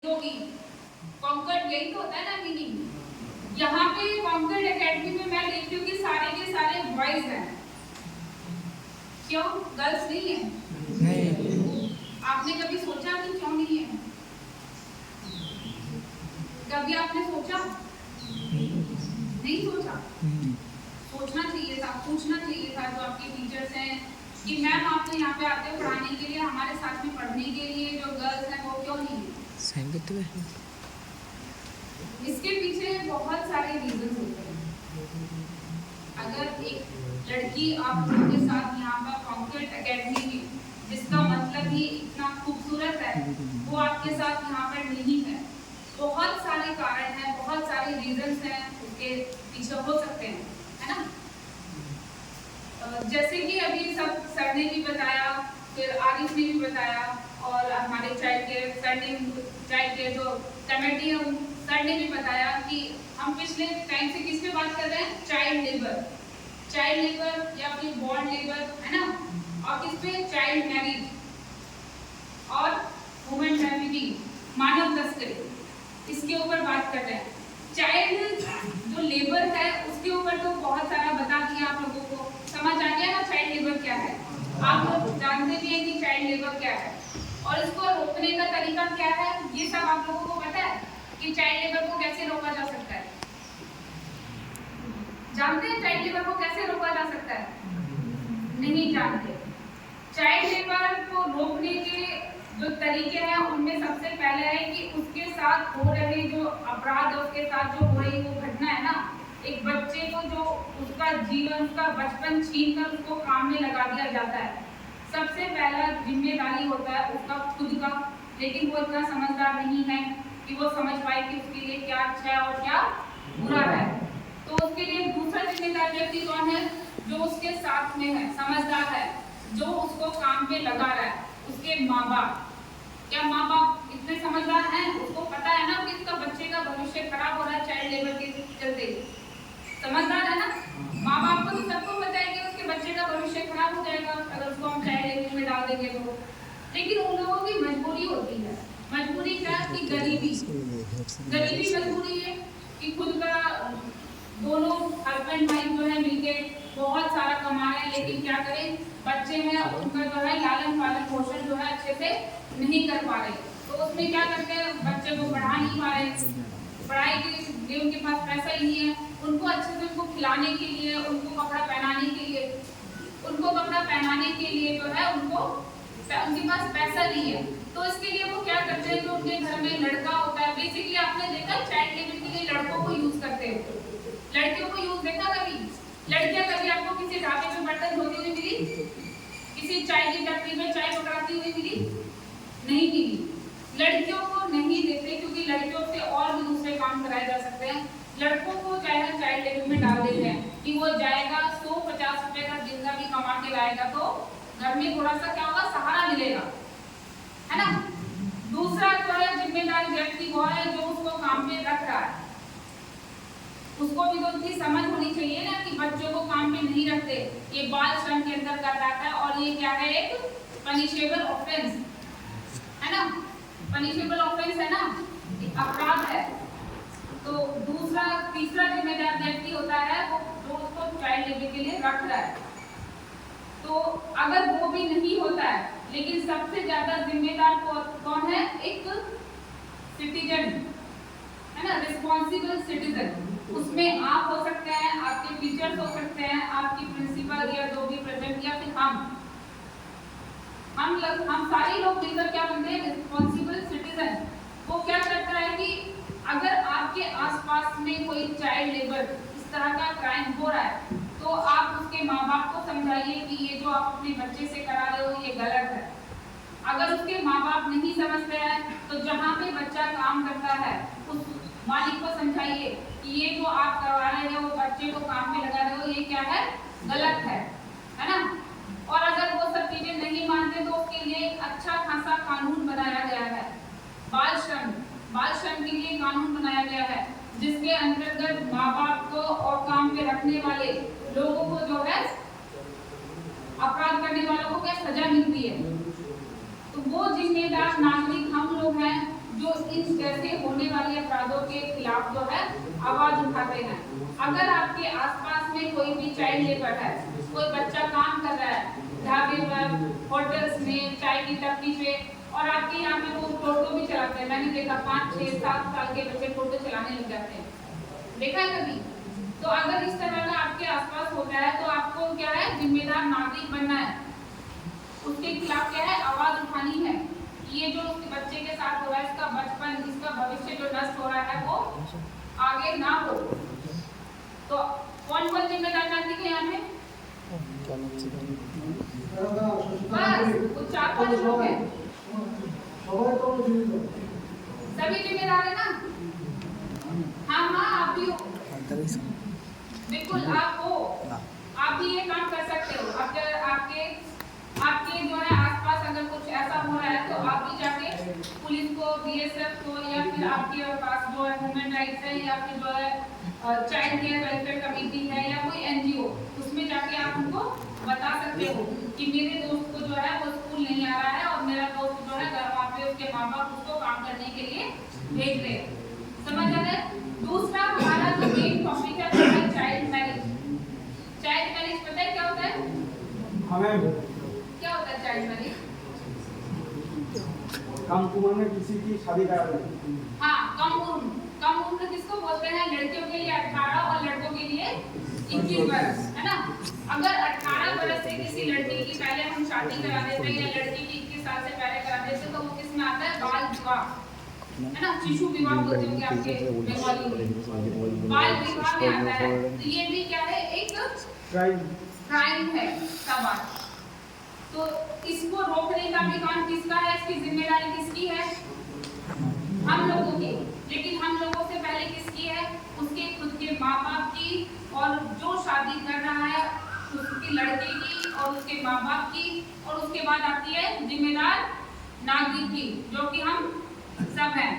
होगी। कॉन्कर्ड यही तो होता है ना मीनिंग। यहाँ पे कॉन्कर्ड एकेडमी में मैं देखती हूँ कि सारे के सारे बॉयज हैं। क्यों गर्ल्स नहीं है? नहीं। आपने कभी सोचा कि क्यों नहीं है? कभी आपने सोचा? नहीं सोचा? सोचना चाहिए था, पूछना चाहिए था जो आपके टीचर्स हैं कि मैम आप तो यहाँ पे आते हो पढ़ाने के लिए, हमारे साथ में पढ़ने के लिए जो गर्ल्स हैं वो क्यों नहीं है? इसके पीछे बहुत सारे रीजन होते हैं। अगर एक लड़की आप लोगों के साथ यहाँ पर कॉन्कर्ड एकेडमी में, जिसका मतलब ही इतना खूबसूरत है, वो आपके साथ यहाँ पर नहीं है, बहुत सारे कारण हैं, बहुत सारे रीजंस हैं उसके पीछे हो सकते हैं, है ना? जैसे कि अभी सब सर ने भी बताया, फिर आरिफ ने भी बताया, और हमारे चाइल्ड केयर जो कमेटी है सर ने भी बताया कि हम पिछले टाइम से किस पे बात कर रहे हैं? चाइल्ड लेबर या फिर बॉर्न लेबर, है ना? और किस पे? चाइल्ड मैरिज और वुमेन ट्रैफिकिंग, मानव तस्करी, इसके ऊपर बात कर रहे हैं। चाइल्ड जो लेबर है उसके ऊपर तो बहुत सारा बता दिया, आप लोगों को समझ आ गया ना चाइल्ड लेबर क्या है? आप लोग जानते भी हैं कि चाइल्ड लेबर क्या है और इसको रोकने का तरीका क्या है, ये सब आप लोगों को पता है कि चाइल्ड लेबर को कैसे रोका जा सकता है? जानते हैं चाइल्ड लेबर को कैसे रोका जा सकता है? नहीं जानते। चाइल्ड लेबर को रोकने के जो तरीके हैं उनमें सबसे पहले है कि उसके साथ हो रहे जो अपराध, उसके साथ जो हो रही वो घटना है ना, एक बच्चे को जो उसका जीवन, उसका बचपन छीन कर उसको काम में लगा दिया जाता है, सबसे पहला जिम्मेदारी होता है उसका खुद का। लेकिन वो इतना समझदार नहीं है कि वो समझ पाए कि उसके लिए क्या अच्छा है और क्या बुरा है। तो उसके लिए दूसरा जिम्मेदार व्यक्ति कौन है? जो उसके साथ में है, समझदार है, जो उसको काम पे लगा रहा है, उसके माँ बाप। क्या माँ बाप इतने समझदार हैं? उसको पता है ना कि इसका बच्चे का भविष्य खराब हो रहा है चाइल्ड लेबर के चलते, समझदार है ना? माँ बाप को तो सबको पता है कि उसके बच्चे का भविष्य खराब हो जाएगा अगर उसको हम चाइल्ड लेबर में डाल देंगे तो। लेकिन उन लोगों की मजबूरी होती है। मजबूरी क्या? कि गरीबी मजबूरी है कि खुद का दोनों हस्बैंड वाइफ जो है मिलके बहुत सारा कमा रहे हैं, लेकिन क्या करें, बच्चे हैं उनका जो है लालन पालन पोषण जो है अच्छे से नहीं कर पा रहे। तो उसमें क्या करते हैं, बच्चे को पढ़ा नहीं पा रहे, पढ़ाई के लिए उनके पास पैसा ही नहीं है, उनको अच्छे से उनको खिलाने के लिए, उनको कपड़ा पहनाने के लिए, जो है उनके पास पैसा नहीं है। तो इसके लिए वो क्या करते हैं, जो उनके घर में लड़का होता है, बेसिकली आपने देखा चाइल्ड लेबर के लिए लड़कों को यूज करते हैं, लड़कियों को यूज देखा कभी? लड़कियां कभी आपको किसी ढाबे में बर्तन धोती हुई मिली? किसी चाय की टपरी में चाय पकड़ाती हुई मिली? नहीं मिली। लड़कियों को नहीं देते क्योंकि लड़कियों से और भी दूसरे काम कराए जा सकते हैं। लड़कों को चाहे चाइल्ड लेबर में डाल देते हैं कि वो जाएगा 150 रुपए का दिन का भी कमा के लाएगा तो घर में थोड़ा सा क्या होगा, सहारा मिलेगा, है ना? दूसरा जो है जिम्मेदार व्यक्ति वो है जो उसको काम पे रख रहा है, उसको भी तो उतनी समझ होनी चाहिए ना कि बच्चों को काम पे नहीं रखते, ये बाल श्रम के अंतर्गत आता है और ये क्या है, एक पनिशेबल ऑफेंस है ना, पनिशेबल ऑफेंस है ना, अपराध है। तो तीसरा जिम्मेदार व्यक्ति होता है वो जो उसको चाइल्ड लेबर के लिए रख रहा है। तो अगर वो भी नहीं होता है, लेकिन सबसे ज्यादा जिम्मेदार कौन है? एक सिटीजन है ना, रिस्पॉन्सिबल सिटीजन। उसमें आप हो सकते हैं, आपके टीचर्स हो सकते हैं, आपकी प्रिंसिपल या जो भी प्रेजेंट, या फिर हम सारे लोग मिलकर क्या बनते हैं? Responsible citizen. वो क्या करता है कि अगर आपके आसपास में कोई चाइल्ड लेबर इस तरह का क्राइम हो रहा है तो आप उसके माँ बाप को समझाइए कि ये जो आप अपने बच्चे से करा रहे हो ये गलत है। अगर उसके माँ बाप नहीं समझते हैं तो जहाँ पे बच्चा काम करता है उस मालिक को समझाइए कि ये जो आप करवा रहे हो, बच्चे को काम पे लगा रहे हो, ये क्या है? गलत है ना? और अगर वो सब चीजें नहीं मानते तो उसके लिए एक अच्छा खासा कानून बनाया गया है, बाल श्रम के लिए कानून बनाया गया है, जिसके अंतर्गत माँ बाप को और काम पे रखने वाले लोगों को जो है, अपराध करने वालों को क्या सजा मिलती है। तो वो जिम्मेदार नागरिक हम लोग हैं जो इन जैसे होने वाले अपराधों के खिलाफ जो है आवाज उठाते हैं। अगर आपके आसपास में कोई भी चाइल्ड लेबर है, कोई बच्चा काम कर रहा है ढाबे पर, होटल्स में, चाय की टपरी पे, और आपके यहाँ पे वो टोटो भी चलाते हैं, मैंने देखा 5, 6, 7 साल के बच्चे टोटो चलाने लग जाते हैं, देखा है कभी? तो अगर इस तरह का आपके आसपास होता है तो आपको क्या है, जिम्मेदार नागरिक बनना है, उसके खिलाफ क्या है, आवाज उठानी है। ये जो उसके बच्चे के साथ हो रहा है, इसका बचपन, इसका भविष्य जो नष्ट हो रहा है वो आगे ना हो। तो कौन कौन जिम्मेदार नागरिक है यहाँ में? बस वो 4-5 लोग हैं, सभी जिम्मेदार है ना? हाँ हाँ, आप भी हो, बिल्कुल आप हो, आप भी ये काम कर सकते हो। आपके जो है आसपास अगर कुछ ऐसा हो रहा है तो आप भी जाके पुलिस को, बीएसएफ को, या फिर आपके पास जो है ह्यूमन राइट्स है, या फिर जो है चाइल्ड केयर वेलफेयर कमेटी है, या कोई एनजीओ, उसमें जाके आप उनको बता सकते हो कि मेरे दोस्त को जो है वो स्कूल नहीं आ रहा है और मेरा दोस्त जो है घर वहाँ पे उसके माँ बाप उसको काम करने के लिए भेज रहे हैं। समझ आ रहा है? दूसरा हमारा जो मेन टॉपिक है वो है चाइल्ड मैरिज। चाइल्ड मैरिज पता है क्या होता है? हमें क्या होता है चाइल्ड मैरिज? कम उम्र में किसी की शादी करा दें। हाँ, कम उम्र किसको बोलते हैं? लड़कियों के लिए 18 और लड़कों के लिए 21 वर्ष, है ना? अगर 18 वर्ष से किसी लड़की की पहले हम शादी करा देते हैं, या लड़की की 21 साल से पहले करा देते हैं, तो वो किस में आता है? बाल विवाह, है ना? शिशु विवाह बोलते होंगे आपके बंगाली में, बाल विवाह में आता है। तो ये भी क्या है? एक क्राइम है समाज। तो इसको रोकने का भी काम किसका है? इसकी जिम्मेदारी किसकी है? हम लोगों की। लेकिन हम लोगों से पहले किसकी है? उसके खुद के माँ बाप की, और जो शादी कर रहा है उसकी लड़के की और उसके माँ बाप की, और उसके बाद आती है जिम्मेदार नागरिक की, जो कि हम सब हैं।